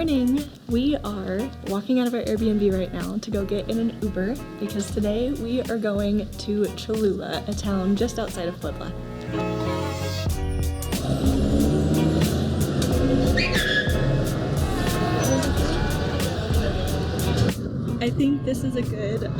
morning. We are walking out of our Airbnb right now to go get in an Uber because today we are going to Cholula, a town just outside of Puebla. I think this is a good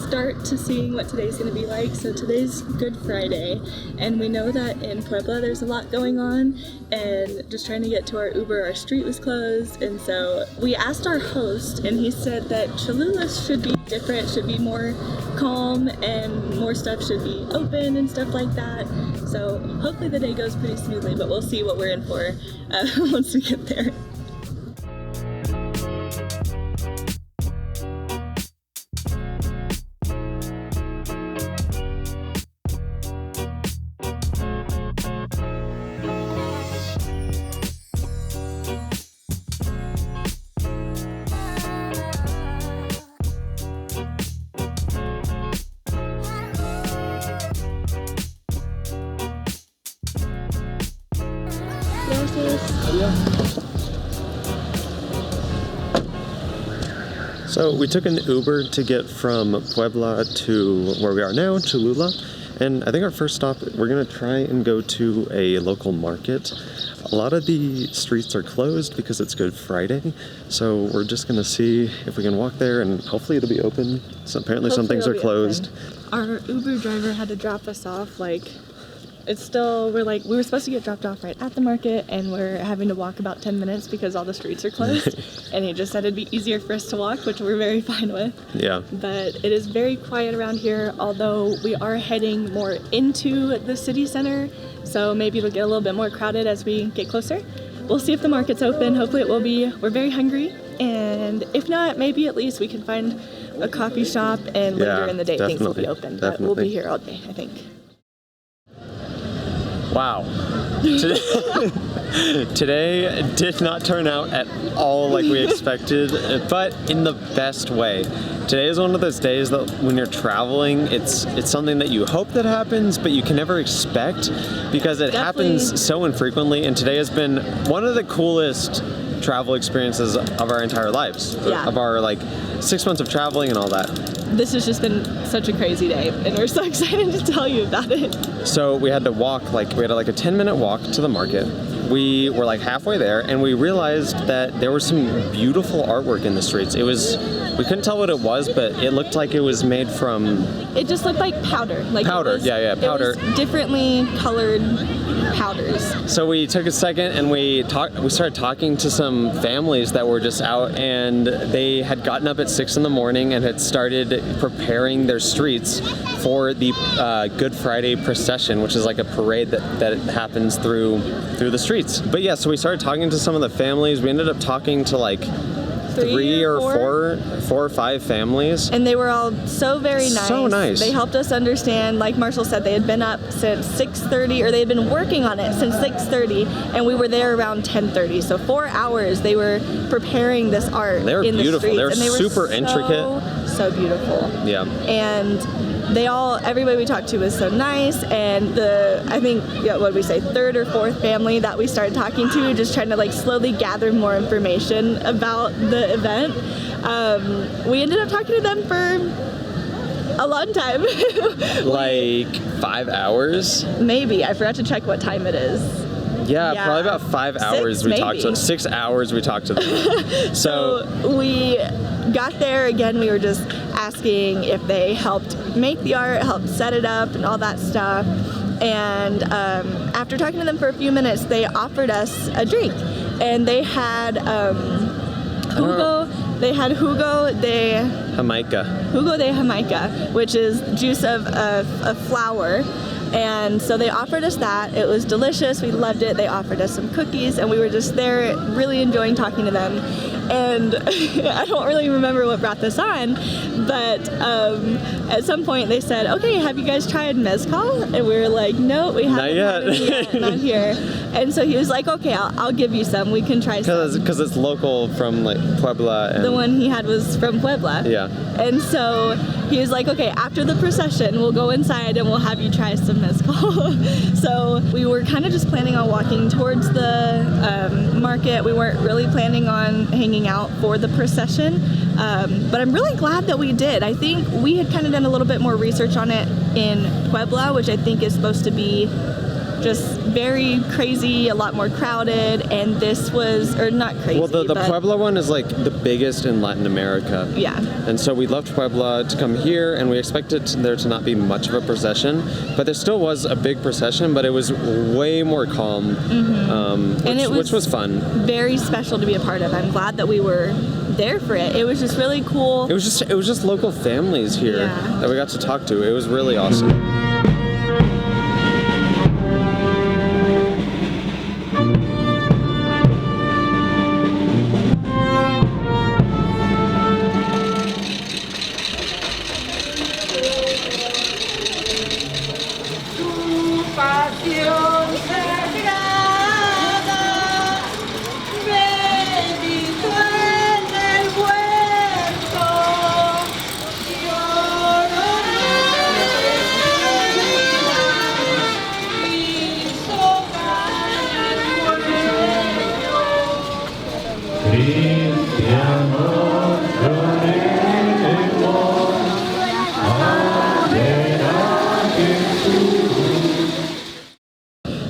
start to seeing what today's going to be like. So today's Good Friday, and we know that in Puebla there's a lot going on, and just trying to get to our Uber, our street was closed, and so we asked our host, and he said that Cholula should be different, should be more calm, and more stuff should be open and stuff like that. So hopefully the day goes pretty smoothly, but we'll see what we're in for once we get there. So we took an Uber to get from Puebla to where we are now, Cholula, and I think our first stop, we're going to try and go to a local market. A lot of the streets are closed because it's Good Friday, so we're just going to see if we can walk there, and hopefully it'll be open. So apparently some things are closed. Our Uber driver had to drop us off, we were supposed to get dropped off right at the market, and we're having to walk about 10 minutes because all the streets are closed. And he just said it'd be easier for us to walk, which we're very fine with. Yeah. But it is very quiet around here, although we are heading more into the city center, so maybe it'll get a little bit more crowded as we get closer. We'll see if the market's open. Hopefully it will be. We're very hungry, and if not, maybe at least we can find a coffee shop, and later in the day things will be open. But we'll be here all day, I think. Wow. Today did not turn out at all like we expected, but in the best way. Today is one of those days that when you're traveling, it's something that you hope that happens, but you can never expect because it happens so infrequently, and today has been one of the coolest travel experiences of our entire lives, of our 6 months of traveling and all that. This has just been such a crazy day, and we're so excited to tell you about it. So we had to walk, we had a 10-minute walk to the market. We were halfway there, and we realized that there was some beautiful artwork in the streets. We couldn't tell what it was, but it looked like it was made from... It just looked like powder. Powder, powder. It was differently colored powders. So we took a second and we started talking to some families that were just out, and they had gotten up at 6 a.m. and had started preparing their streets for the Good Friday procession, which is a parade that happens through the streets. But yeah, so we started talking to some of the families. We ended up talking to four or five families. And they were all so very nice. So nice. They helped us understand, like Marshall said, they had been up since 6:30, or they had been working on it since 6:30, and we were there around 10:30. So 4 hours they were preparing this art in the streets. They were super intricate. So beautiful. Yeah. And everybody we talked to was so nice, and third or fourth family that we started talking to, just trying to slowly gather more information about the event. We ended up talking to them for a long time. 5 hours? Maybe. I forgot to check what time it is. Yeah, probably about 5 hours we talked to them. 6 hours we talked to them. So we got there, again, we were just asking if they helped make the art, helped set it up, and all that stuff. And after talking to them for a few minutes, they offered us a drink. And they had Jugo de Jamaica, which is juice of flower. And so they offered us that. It was delicious. We loved it. They offered us some cookies, and we were just there really enjoying talking to them. And I don't really remember what brought this on, but at some point they said, okay, have you guys tried mezcal? And we were like, no, we haven't. Not yet. Not here. And so he was like, okay, I'll give you some. We can try some. Because it's local from like Puebla. And The one he had was from Puebla. Yeah. And so he was like, okay, after the procession, we'll go inside and we'll have you try some mezcal. So we were kind of just planning on walking towards the market. We weren't really planning on hanging out for the procession. But I'm really glad that we did. I think we had kind of done a little bit more research on it in Puebla, which I think is supposed to be just very crazy, a lot more crowded, and this was, or not crazy. Well, the Puebla one is like the biggest in Latin America. Yeah. And so we left Puebla to come here, and we expected there to not be much of a procession, but there still was a big procession, but it was way more calm, which was fun. Very special to be a part of. I'm glad that we were there for it. It was just really cool. It was just local families here that we got to talk to. It was really awesome.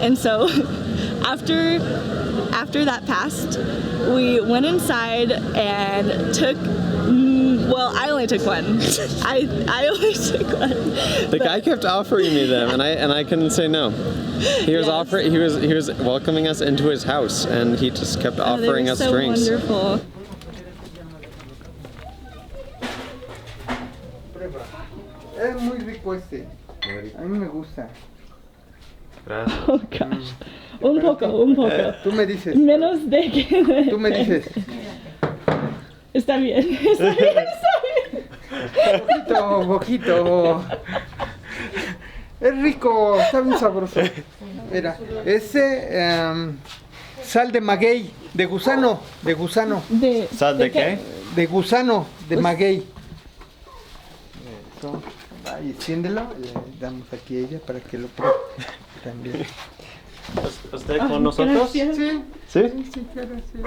And so after that passed, we went inside and took, well, I only took one. I only took one. The guy kept offering me them, and I couldn't say no. He was he was welcoming us into his house, and he just kept offering us drinks. Wonderful. Es muy rico este. A mí me gusta. Gracias. Oh gosh. Un poco. Tú me dices. Menos de que... Tú me dices. Está bien. Poquito. Es rico, está bien sabroso. Mira, ese sal de maguey, de gusano. ¿Sal de qué? De gusano, de maguey. Eso. Y extiéndelo, le damos aquí a ella para que lo pruebe también. ¿Usted con nosotros? Sí, ¿Sí? claro, sí.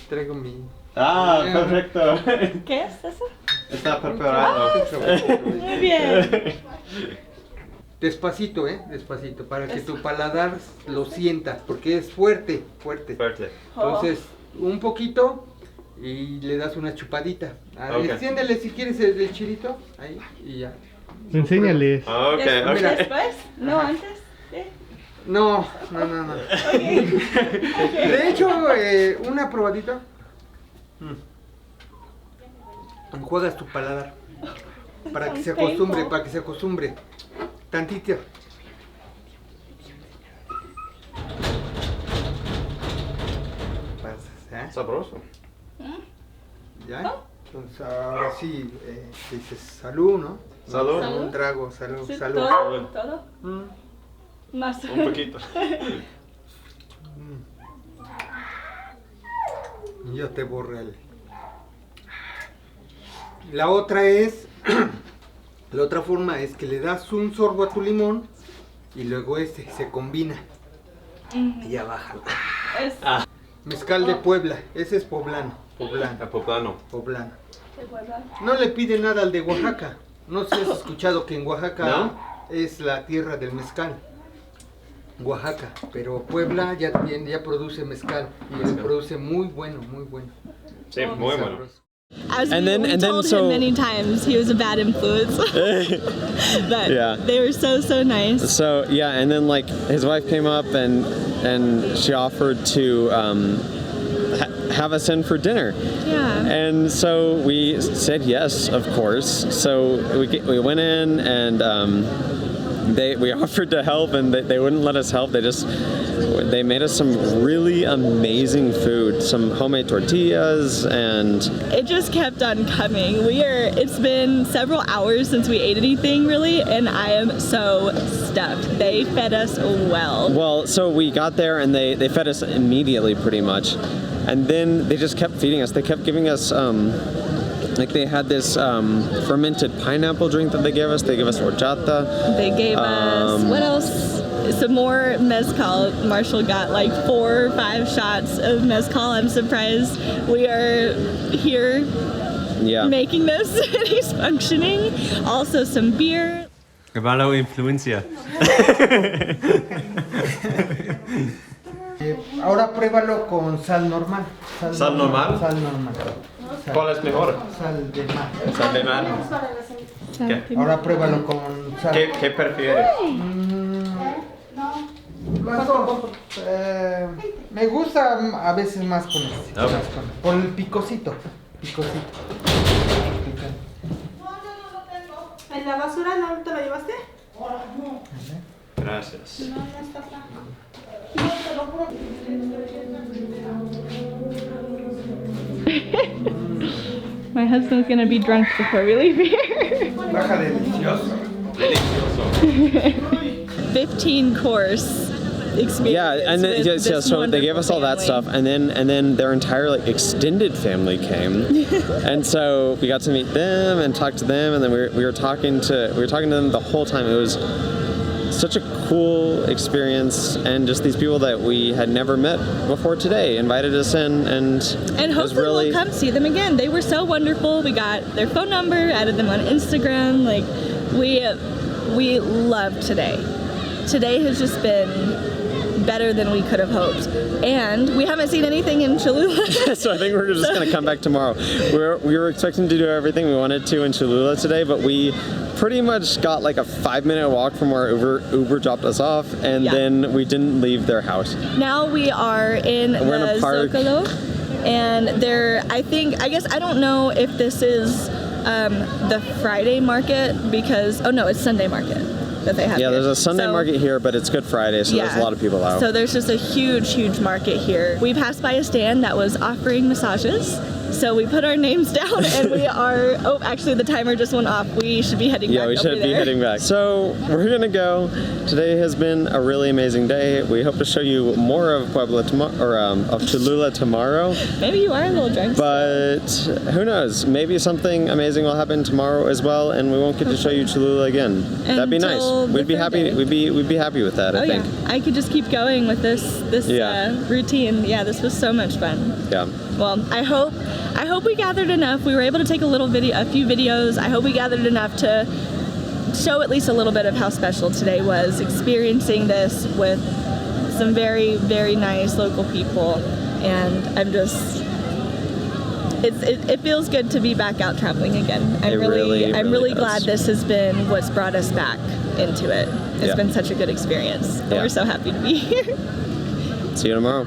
Traigo mi... Ah, perfecto. ¿Qué es eso? Está preparado. Muy bien. Despacito, despacito, para que tu paladar lo sienta, porque es fuerte. Entonces, un poquito y le das una chupadita. Extiéndele si quieres el chilito, ahí, y ya. Enséñales. Mira. ¿Después? No, antes. No. De hecho, una probadita. Enjuagas tu paladar para que se acostumbre, tantito. Pasas, Sabroso. ¿Ya? Entonces ahora sí, dices salud, ¿no? Salud. Un trago, salud. Sí, Salud. ¿Todo? Más. Un poquito. Yo te borré el... La otra es, la otra forma es que le das un sorbo a tu limón y luego se combina y ya baja. Mezcal de Puebla, ese es poblano. Poblano. No le pide nada al de Oaxaca. No sé si has escuchado que en Oaxaca es la tierra del mezcal. Oaxaca, pero Puebla ya produce mezcal y lo produce muy bueno. Sí, muy bueno. As we told him many times, he was a bad influence. But they were so nice. So yeah, and then like his wife came up and she offered to have us in for dinner. Yeah. And so we said yes, of course. So we went in and we offered to help, and they wouldn't let us help. They made us some really amazing food, some homemade tortillas, and it just kept on coming. It's been several hours since we ate anything really, and I am so stuffed. They fed us well. Well, so we got there and they fed us immediately pretty much, and then they just kept feeding us. They kept giving us like they had this fermented pineapple drink that they gave us. They gave us horchata. They gave us, what else? Some more mezcal. Marshall got like 4 or 5 shots of mezcal. I'm surprised we are here making this and he's functioning. Also some beer. Qué mala influencia. Ahora pruébalo con sal normal. ¿Sal normal? Sal normal. ¿Cuál es mejor? Sal de mar. Sal de mar. ¿Qué? Ahora pruébalo con sal. ¿Qué prefieres? Las dos. Me gusta a veces más con este. Okay. Por el picosito. ¿En la basura no te lo llevaste? Gracias. No, no está acá. My husband's gonna be drunk before we leave here. Baja delicioso. 15 course experience. Yeah, and then, so they gave us all that stuff, and then their entire like extended family came, and so we got to meet them and talk to them, and then we were talking to them the whole time. It was such a cool experience, and just these people that we had never met before today invited us in, and hopefully we'll come see them again. They were so wonderful. We got their phone number, added them on Instagram. Like we loved today. Today has just been better than we could have hoped, and we haven't seen anything in Cholula. So I think we're just gonna come back tomorrow. We were expecting to do everything we wanted to in Cholula today, but we pretty much got like a 5-minute walk from where Uber dropped us off, and then we didn't leave their house. Now we are in the Zocalo, and I don't know if this is the Friday market because it's Sunday market that they have. Yeah, here. there's a Sunday market here, but it's Good Friday, so there's a lot of people out. So there's just a huge market here. We passed by a stand that was offering massages. So we put our names down, and we are. Oh, actually, the timer just went off. We should be heading back. Yeah, we should be heading back. So we're gonna go. Today has been a really amazing day. We hope to show you more of Puebla tomorrow, or of Cholula tomorrow. Maybe you are a little drunk. But who knows? Maybe something amazing will happen tomorrow as well, and we won't get to show you Cholula again. That'd be nice. We'd be happy. We'd be happy with that. I think. Yeah. I could just keep going with this routine. Yeah, this was so much fun. Yeah. Well, I hope we gathered enough. We were able to take a few videos. I hope we gathered enough to show at least a little bit of how special today was, experiencing this with some very, very nice local people. And I'm just, it feels good to be back out traveling again. I'm really glad this has been what's brought us back into it. It's been such a good experience. And we're so happy to be here. See you tomorrow.